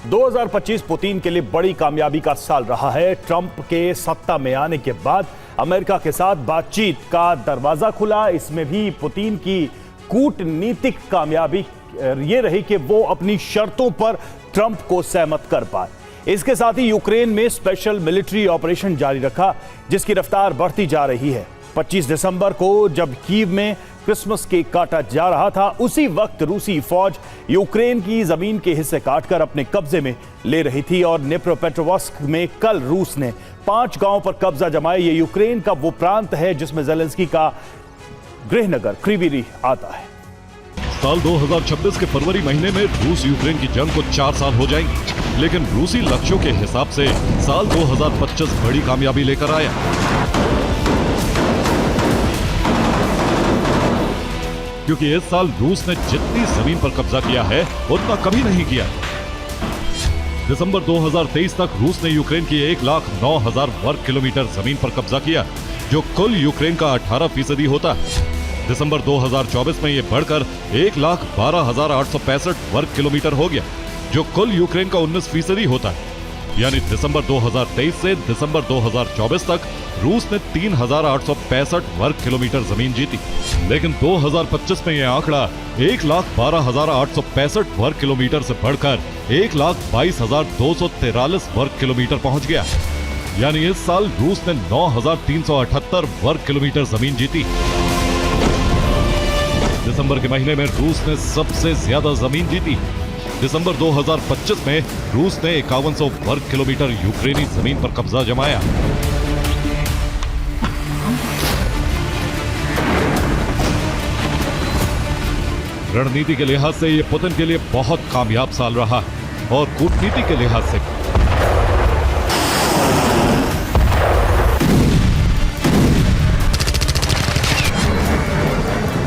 2025 Putin के लिए बड़ी कामयाबी का साल रहा है। ट्रंप के सत्ता में आने के बाद अमेरिका के साथ बातचीत का दरवाजा खुला। इसमें भी पुतिन की कूटनीतिक कामयाबी ये रही कि वो अपनी शर्तों पर ट्रंप को सहमत कर पाए। इसके साथ ही यूक्रेन में स्पेशल मिलिट्री ऑपरेशन जारी रखा, जिसकी रफ्तार बढ़ती जा रही है। 25 दिसंबर को जब कीव में क्रिसमस केक काटा जा रहा था, उसी वक्त रूसी फौज यूक्रेन की जमीन के हिस्से काटकर अपने कब्जे में ले रही थी और निप्रोपेट्रोवस्क में कल रूस ने 5 गांवों पर कब्जा जमाया। ये यूक्रेन का वो प्रांत है जिसमें जेलेंस्की का गृहनगर क्रीवी रीह आता है। साल 2026 के फरवरी महीने में रूस यूक्रेन की जंग को 4 साल हो जाएंगे, लेकिन रूसी लक्ष्यों के हिसाब से साल 2025 बड़ी कामयाबी लेकर आया। क्योंकि इस साल रूस ने जितनी जमीन पर कब्जा किया है उतना कभी नहीं किया। दिसंबर 2023 तक रूस ने यूक्रेन की 1,09,000 वर्ग किलोमीटर जमीन पर कब्जा किया, जो कुल यूक्रेन का 18% होता है। दिसंबर 2024 में यह बढ़कर 1,12,865 वर्ग किलोमीटर हो गया, जो कुल यूक्रेन का 19% होता है। यानी दिसंबर 2023 से दिसंबर 2024 तक रूस ने 3,865 वर्ग किलोमीटर जमीन जीती। लेकिन 2025 में यह आंकड़ा 1,12,865 वर्ग किलोमीटर से बढ़कर 1,22,243 वर्ग किलोमीटर पहुंच गया। यानी इस साल रूस ने 9,378 वर्ग किलोमीटर जमीन जीती। दिसंबर के महीने में रूस ने सबसे ज्यादा जमीन जीती। दिसंबर 2025 में रूस ने 5100 वर्ग किलोमीटर यूक्रेनी जमीन पर कब्जा जमाया। रणनीति के लिहाज से यह पुतिन के लिए बहुत कामयाब साल रहा और कूटनीति के लिहाज से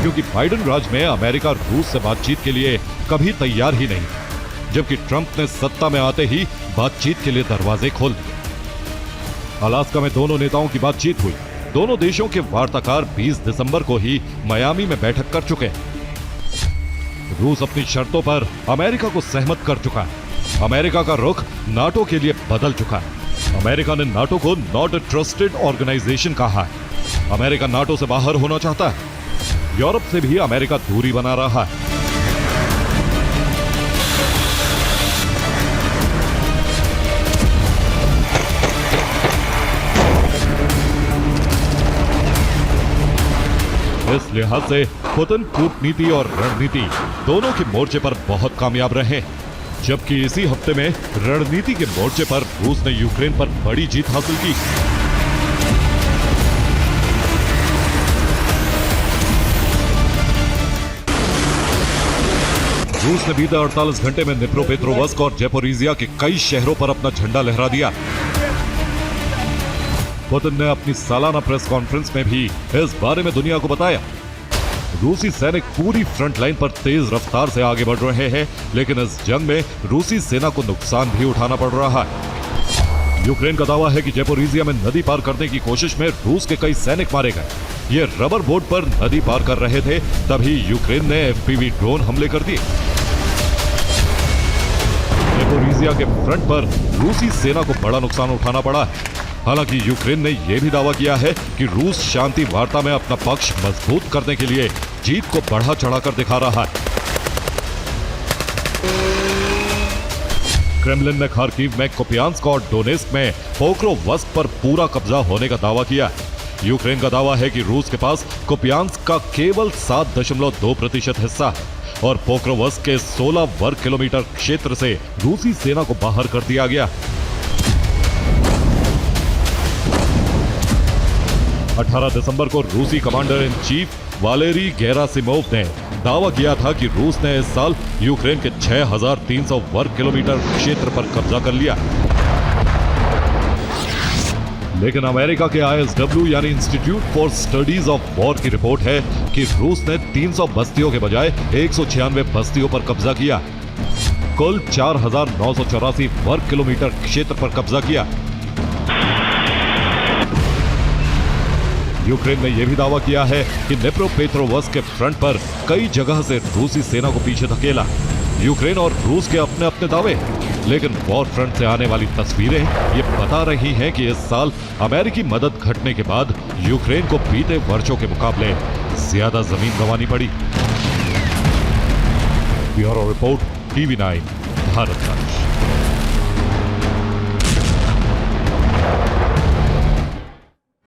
क्योंकि बाइडेन राज में अमेरिका रूस से बातचीत के लिए कभी तैयार ही नहीं, जबकि ट्रंप ने सत्ता में आते ही बातचीत के लिए दरवाजे खोल दिए। अलास्का में दोनों नेताओं की बातचीत हुई। दोनों देशों के वार्ताकार 20 दिसंबर को ही मियामी में बैठक कर चुके हैं। रूस अपनी शर्तों पर अमेरिका को सहमत कर चुका है। अमेरिका का रुख नाटो के लिए बदल चुका है। अमेरिका ने नाटो को नॉट ए ट्रस्टेड ऑर्गेनाइजेशन कहा है। अमेरिका नाटो से बाहर होना चाहता है। यूरोप से भी अमेरिका दूरी बना रहा है। इस लिहाज से पुतिन कूटनीति और रणनीति दोनों के मोर्चे पर बहुत कामयाब रहे, जबकि इसी हफ्ते में रणनीति के मोर्चे पर रूस ने यूक्रेन पर बड़ी जीत हासिल की। रूस ने बीते 48 घंटे में निप्रोपेट्रोवस्क और ज़ैपोरिज़िया के कई शहरों पर अपना झंडा लहरा दिया। पुतिन ने अपनी सालाना प्रेस कॉन्फ्रेंस में भी इस बारे में दुनिया को बताया। रूसी सैनिक पूरी फ्रंट लाइन पर तेज रफ्तार से आगे बढ़ रहे हैं, लेकिन इस जंग में रूसी सेना को नुकसान भी उठाना पड़ रहा है। यूक्रेन का दावा है कि ज़ैपोरिज़िया में नदी पार करने की कोशिश में रूस के कई सैनिक मारे गए। ये रबर बोट पर नदी पार कर रहे थे, तभी यूक्रेन ने FPV ड्रोन हमले कर दिए। ज़ैपोरिज़िया के फ्रंट पर रूसी सेना को बड़ा नुकसान उठाना पड़ा है। हालांकि यूक्रेन ने यह भी दावा किया है कि रूस शांति वार्ता में अपना पक्ष मजबूत करने के लिए जीत को बढ़ा चढ़ाकर दिखा रहा है। क्रेमलिन ने खार्किव में कुपियांस्क और डोनेस्क में पोक्रोवस्क पर पूरा कब्जा होने का दावा किया। यूक्रेन का दावा है कि रूस के पास कुपियांस्क का केवल 7.2% हिस्सा है और पोक्रोवस्क के 16 वर्ग किलोमीटर क्षेत्र से रूसी सेना को बाहर कर दिया गया। 18 दिसंबर को रूसी commander in chief Valery Gerasimov ने दावा किया था कि रूस ने इस साल यूक्रेन के 6,300 वर्ग किलोमीटर क्षेत्र पर कब्जा कर लिया। लेकिन अमेरिका के ISW यानी institute for studies of war की रिपोर्ट है कि रूस ने 300 बस्तियों के बजाय 196 बस्तियों पर कब्जा किया। कुल 4,984 वर्ग किलोमीटर क्षेत्र पर कब्जा किया। यूक्रेन ने यह भी दावा किया है कि निप्रोपेट्रोवस्क के फ्रंट पर कई जगह से रूसी सेना को पीछे धकेला। यूक्रेन और रूस के अपने अपने दावे, लेकिन वॉर फ्रंट से आने वाली तस्वीरें ये बता रही हैं कि इस साल अमेरिकी मदद घटने के बाद यूक्रेन को बीते वर्षों के मुकाबले ज्यादा जमीन गंवानी पड़ी। ब्यूरो रिपोर्ट, TV9 भारत का।